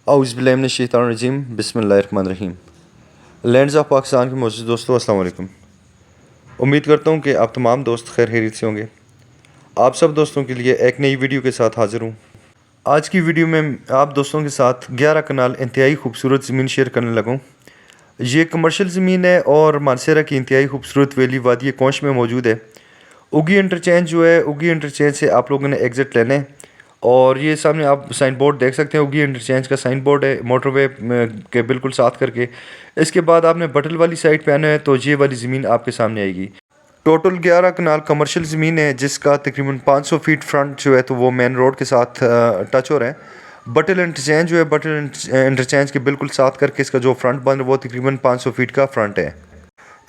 औज़ुबिल्लाहिमिनश्शैतानिर्रजीम बिस्मिल्लाहिर्रहमानिर्रहीम। Lands of Pakistan के मोअज़्ज़िज़ दोस्तों, अस्सलाम वालेकुम। उम्मीद करता हूँ कि आप तमाम दोस्त खैर खैरियत से होंगे। आप सब दोस्तों के लिए एक नई वीडियो के साथ हाज़िर हूँ। आज की वीडियो में आप दोस्तों के साथ 11 कनाल इंतहाई खूबसूरत ज़मीन शेयर करने लगा हूँ। ये कमर्शियल ज़मीन है और मानसेरा की इंतहाई खूबसूरत वैली वादी कौश में मौजूद है। उगी इंटरचेंज जो है, उगी इंटरचेंज से आप लोगों ने एग्ज़िट लेना है और ये सामने आप साइन बोर्ड देख सकते हैं। उगी इंटरचेंज का साइन बोर्ड है मोटरवे के बिल्कुल साथ करके। इसके बाद आपने बटल वाली साइड पे आना है तो ये वाली ज़मीन आपके सामने आएगी। टोटल 11 कनाल कमर्शियल ज़मीन है जिसका तकरीबन 500 फीट फ्रंट जो है तो वो मेन रोड के साथ टच हो रहा है। बटल इंटरचेंज जो है, बटल इंटरचेंज के बिल्कुल साथ करके इसका जो फ्रंट बन रहा है वो तकरीबन 500 फीट का फ्रंट है।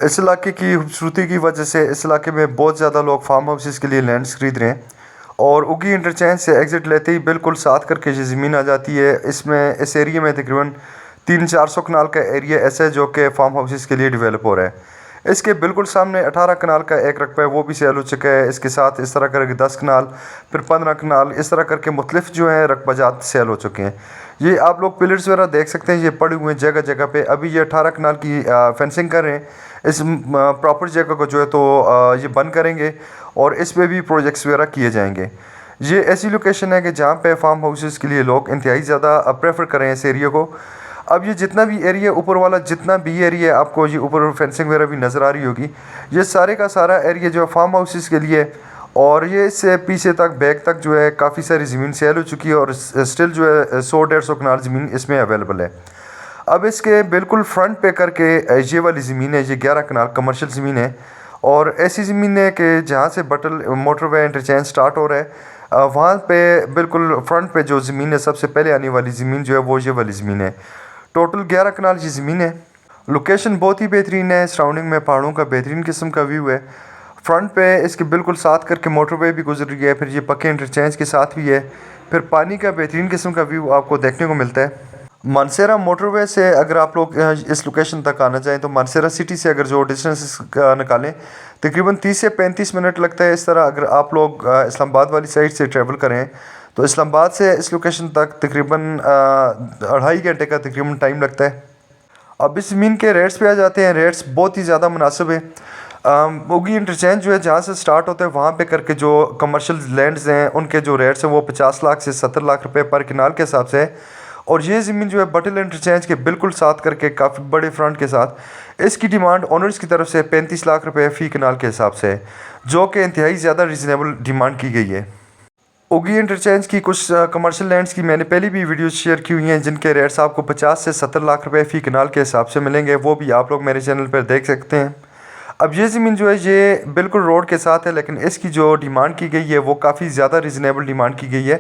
इस इलाके की खूबसूरती की वजह से इस इलाके में बहुत ज़्यादा लोग फार्म हाउसेस के लिए लैंड्स खरीद रहे हैं और उगी इंटरचेंज से एग्ज़िट लेते ही बिल्कुल साथ करके ये ज़मीन आ जाती है। इसमें इस एरिया में तकरीबन 300-400 कनाल का एरिया ऐसा है जो कि फार्म हाउसेस के लिए डेवलप हो रहा है। इसके बिल्कुल सामने 18 कनाल का एक रकबा है, वो भी सेल हो चुका है। इसके साथ इस तरह करके 10 कनाल, फिर 15 कनाल, इस तरह करके मुख्तलिफ जो हैं रकबाजात सेल हो चुके हैं। ये आप लोग पिलर्स वगैरह देख सकते हैं, ये पड़े हुए हैं जगह जगह पे। अभी ये 18 कनाल की फेंसिंग कर रहे हैं। इस प्रॉपर जगह को जो है तो ये बंद करेंगे और इस पर भी प्रोजेक्ट्स वगैरह किए जाएंगे। ये ऐसी लोकेशन है कि जहाँ पे फार्म हाउसेस के लिए लोग इंतहाई ज़्यादा प्रेफर करें इस एरिया को। अब ये जितना भी एरिया ऊपर वाला, जितना भी एरिया आपको ये ऊपर फेंसिंग वगैरह भी नज़र आ रही होगी, ये सारे का सारा एरिया जो है फार्म हाउसेस के लिए। और ये इससे पीछे तक बैक तक जो है काफ़ी सारी ज़मीन सेल हो चुकी है और स्टिल जो है 100-150 कनाल ज़मीन इसमें अवेलेबल है। अब इसके बिल्कुल फ्रंट पे करके ये वाली ज़मीन है, ये 11 कनाल कमर्शियल ज़मीन है और ऐसी ज़मीन है कि जहाँ से बटल मोटरवे इंटरचेंज स्टार्ट हो रहा है, वहाँ पे बिल्कुल फ्रंट पे जो ज़मीन है, सबसे पहले आने वाली ज़मीन जो है वो ये वाली ज़मीन है। टोटल 11 कनाल ये ज़मीन है। लोकेशन बहुत ही बेहतरीन है, सराउंडिंग में पहाड़ों का बेहतरीन किस्म का व्यू है। फ्रंट पे इसके बिल्कुल साथ करके मोटरवे भी गुजर रही है, फिर ये पक्के इंटरचेंज के साथ भी है, फिर पानी का बेहतरीन किस्म का व्यू आपको देखने को मिलता है। मानसेरा मोटरवे से अगर आप लोग इस लोकेशन तक आना चाहें तो मानसेरा सिटी से अगर जो डिस्टेंस निकालें तकरीबन 30 से 35 मिनट लगता है। इस तरह अगर आप लोग इस्लामाबाद वाली साइड से ट्रैवल करें तो इस्लामाबाद से इस लोकेशन तक तकरीबन 2.5 घंटे का तकरीबन टाइम लगता है। अब इस ज़मीन के रेट्स पे आ जाते हैं। रेट्स बहुत ही ज़्यादा मुनासिब है। उगी इंटरचेंज जो है जहाँ से स्टार्ट होता है वहाँ पे करके जो कमर्शियल लैंड्स हैं उनके जो रेट्स हैं वो 50 लाख से 70 लाख रुपए पर कनाल के हिसाब से है। और ये ज़मीन जो है बटल इंटरचेंज के बिल्कुल साथ करके काफ़ी बड़े फ्रंट के साथ, इसकी डिमांड ओनर्स की तरफ से 35 लाख रुपए फ़ी कनाल के हिसाब से है, जो कि इंतहाई ज़्यादा रिजनेबल डिमांड की गई है। उगी इंटरचेंज की कुछ कमर्शियल लैंड्स की मैंने पहले भी वीडियो शेयर की हुई हैं जिनके रेट्स आपको 50 से 70 लाख रुपए फ़ी कनाल के हिसाब से मिलेंगे, वो भी आप लोग मेरे चैनल पर देख सकते हैं। अब ये ज़मीन जो है ये बिल्कुल रोड के साथ है, लेकिन इसकी जो डिमांड की गई है वो काफ़ी ज़्यादा रिजनेबल डिमांड की गई है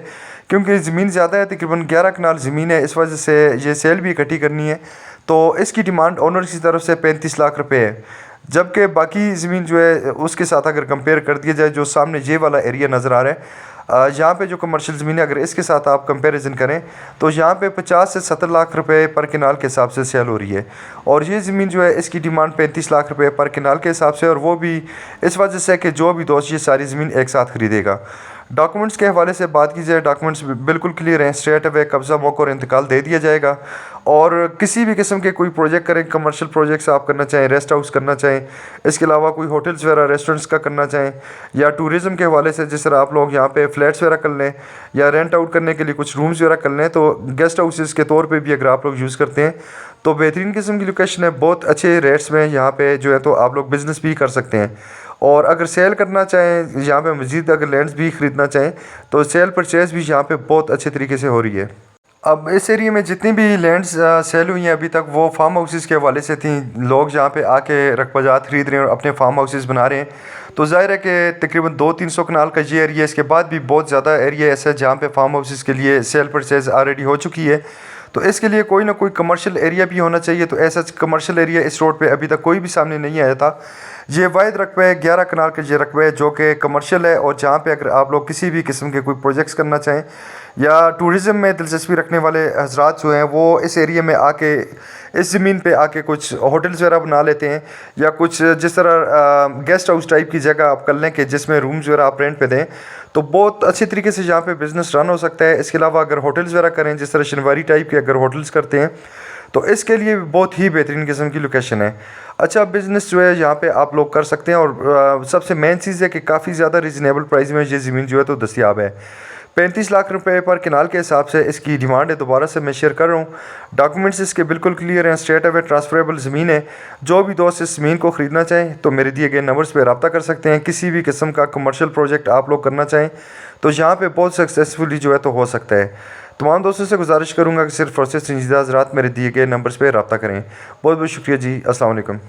क्योंकि ज़मीन ज़्यादा है, तकरीबन 11 कनाल ज़मीन है। इस वजह से ये सेल भी इकट्ठी करनी है तो इसकी डिमांड ओनर की तरफ से 35 लाख रुपये है। जबकि बाकी ज़मीन जो है उसके साथ अगर कंपेयर कर दिया जाए, जो सामने ये वाला एरिया नज़र आ रहा है, यहाँ पे जो कमर्शियल ज़मीन है अगर इसके साथ आप कंपैरिजन करें तो यहाँ पे 50 से 70 लाख रुपए पर कनाल के हिसाब से सेल हो रही है और ये ज़मीन जो है इसकी डिमांड 35 लाख रुपए पर कनाल के हिसाब से, और वो भी इस वजह से कि जो भी दोस्त ये सारी ज़मीन एक साथ ख़रीदेगा। डॉक्यूमेंट्स के हवाले से बात की जाए, डॉक्यूमेंट्स बिल्कुल क्लियर हैं। स्ट्रेट अवे कब्ज़ा मौका और इंतकाल दे दिया जाएगा और किसी भी किस्म के कोई प्रोजेक्ट करें, कमर्शियल प्रोजेक्ट्स आप करना चाहें, रेस्ट हाउस करना चाहें, इसके अलावा कोई होटल्स वगैरह रेस्टोरेंट्स का करना चाहें, या टूरिज़म के हवाले से जिस तरह आप लोग यहाँ पे फ्लैट्स वगैरह कर लें या रेंट आउट करने के लिए कुछ रूम्स वगैरह कर लें, तो गेस्ट हाउसेस के तौर पे भी अगर आप लोग यूज़ करते हैं तो बेहतरीन किस्म की लोकेशन है। बहुत अच्छे रेट्स में यहाँ पे जो है तो आप लोग बिज़नेस भी कर सकते हैं। और अगर सेल करना चाहें यहाँ पे मज़ीद अगर लैंड्स भी ख़रीदना चाहें तो सेल परचेज़ भी यहाँ पे बहुत अच्छे तरीके से हो रही है। अब इस एरिया में जितनी भी लैंड्स सेल हुई हैं अभी तक वो फार्म हाउसेस के हवाले से थी। लोग यहाँ पे आके रकबाजात ख़रीद रहे हैं और अपने फार्म हाउसेस बना रहे हैं, तो ज़ाहिर है कि तकरीबन 200-300 कनाल का ये एरिया, इसके बाद भी बहुत ज़्यादा एरिया ऐसा है जहाँ पे फार्म हाउसेस के लिए सेल परचेज़ ऑलरेडी हो चुकी है। तो इसके लिए कोई ना कोई कमर्शियल एरिया भी होना चाहिए। तो ऐसा कमर्शियल एरिया इस रोड पे अभी तक कोई भी सामने नहीं आया था। ये वाहिद रकबा है 11 कनाल का, ये रकबा है जो कि कमर्शियल है और जहाँ पे अगर आप लोग किसी भी किस्म के कोई प्रोजेक्ट्स करना चाहें या टूरिज़म में दिलचस्पी रखने वाले हजरात जो हैं वो इस एरिया में आके इस ज़मीन पे आके कुछ होटल्स वगैरह बना लेते हैं, या कुछ जिस तरह गेस्ट हाउस टाइप की जगह आप कर लें कि जिसमें रूम्स वगैरह आप रेंट पे दें, तो बहुत अच्छे तरीके से यहाँ पे बिज़नेस रन हो सकता है। इसके अलावा अगर होटल्स वगैरह करें, जिस तरह शनवारी टाइप के अगर होटल्स करते हैं, तो इसके लिए भी बहुत ही बेहतरीन किस्म की लोकेशन है। अच्छा बिज़नेस जो है यहाँ पे आप लोग कर सकते हैं, और सबसे मेन चीज़ है कि काफ़ी ज़्यादा रिजनेबल प्राइस में ये ज़मीन जो है तो दस्तियाब है। 35 लाख रुपए पर किनाल के हिसाब से इसकी डिमांड है। दोबारा से मैं शेयर कर रहा हूँ, डॉक्यूमेंट्स इसके बिल्कुल क्लियर हैं, स्ट्रेट अवे ट्रांसफरेबल ज़मीन है। जो भी दोस्त इस ज़मीन को ख़रीदना चाहें तो मेरे दिए गए नंबर्स पर रब्ता कर सकते हैं। किसी भी किस्म का कमर्शियल प्रोजेक्ट आप लोग करना चाहें तो यहाँ पे बहुत सक्सेसफुली जो है तो हो सकता है। तमाम दोस्तों से गुजारिश करूँगा कि सिर्फ और सिर्फ संजीदा हज़रात मेरे दिए गए नंबर्स पर रब्ता करें। बहुत बहुत शुक्रिया जी, अस्सलाम वालेकुम।